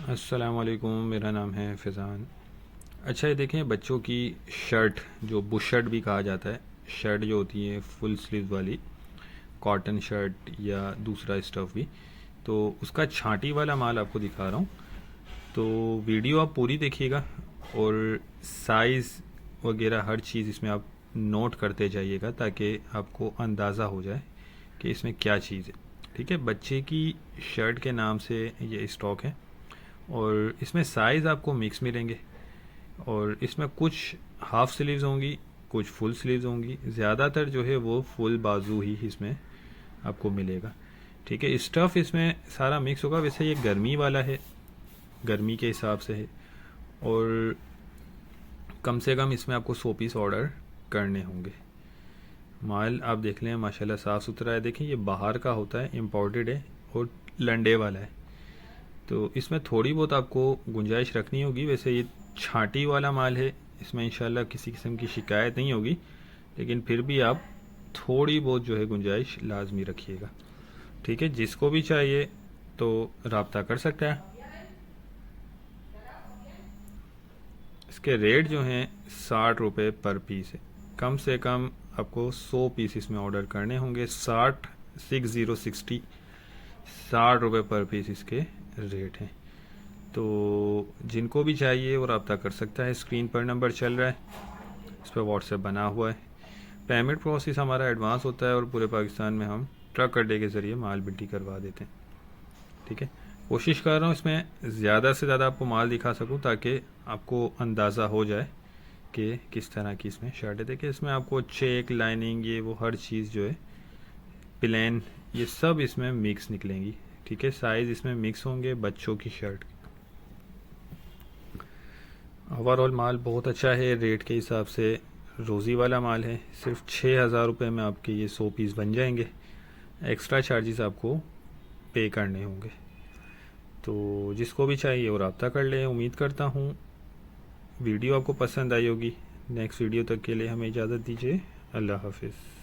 अस्सलामुअलैकुम, मेरा नाम है फ़ैज़ान। अच्छा, ये देखें बच्चों की शर्ट, जो बुश शर्ट भी कहा जाता है, शर्ट जो होती है फुल स्लीव वाली, कॉटन शर्ट या दूसरा स्टफ़ भी, तो उसका छांटी वाला माल आपको दिखा रहा हूँ। तो वीडियो आप पूरी देखिएगा और साइज़ वगैरह हर चीज़ इसमें आप नोट करते जाइएगा ताकि आपको अंदाज़ा हो जाए कि इसमें क्या चीज़ है। ठीक है, बच्चे की शर्ट के नाम से ये स्टॉक है और इसमें साइज़ आपको मिक्स मिलेंगे और इसमें कुछ हाफ़ स्लीव्स होंगी, कुछ फुल स्लीव्स होंगी। ज़्यादातर जो है वो फुल बाजू ही इसमें आपको मिलेगा। ठीक है, स्टफ़ इसमें सारा मिक्स होगा। वैसे ये गर्मी वाला है, गर्मी के हिसाब से है और कम से कम इसमें आपको 100 पीस ऑर्डर करने होंगे। माल आप देख लें, माशाल्लाह साफ़ सुथरा है। देखें, ये बाहर का होता है, इम्पोर्टेड है और लंडे वाला है, तो इसमें थोड़ी बहुत आपको गुंजाइश रखनी होगी। वैसे ये छांटी वाला माल है, इसमें इंशाल्लाह किसी किस्म की शिकायत नहीं होगी, लेकिन फिर भी आप थोड़ी बहुत जो है गुंजाइश लाजमी रखिएगा। ठीक है, जिसको भी चाहिए तो रब्ता कर सकता है। इसके रेट जो हैं 60 रुपये पर पीस है। कम से कम आपको 100 पीस इसमें ऑर्डर करने होंगे। 60 रुपये पर पीस इसके रेट हैं। तो जिनको भी चाहिए वो रब्ता कर सकता है। स्क्रीन पर नंबर चल रहा है, इस पर व्हाट्सएप बना हुआ है। पेमेंट प्रोसेस हमारा एडवांस होता है और पूरे पाकिस्तान में हम ट्रक अड्डे के ज़रिए माल बिल्टी करवा देते हैं। ठीक है, कोशिश कर रहा हूँ इसमें ज़्यादा से ज़्यादा आपको माल दिखा सकूँ ताकि आपको अंदाज़ा हो जाए कि किस तरह की इसमें शर्ट है। देखिए, इसमें आपको चेक, लाइनिंग, ये वो हर चीज़ जो है, प्लेन, ये सब इसमें मिक्स निकलेंगी। ठीक है, साइज़ इसमें मिक्स होंगे बच्चों की शर्ट। ओवरऑल माल बहुत अच्छा है, रेट के हिसाब से रोज़ी वाला माल है। सिर्फ 6,000 रुपये में आपके ये 100 पीस बन जाएंगे। एक्स्ट्रा चार्जेस आपको पे करने होंगे। तो जिसको भी चाहिए वो रब्ता कर लें। उम्मीद करता हूँ वीडियो आपको पसंद आई होगी। नेक्स्ट वीडियो तक के लिए हमें इजाज़त दीजिए। अल्लाह हाफिज़।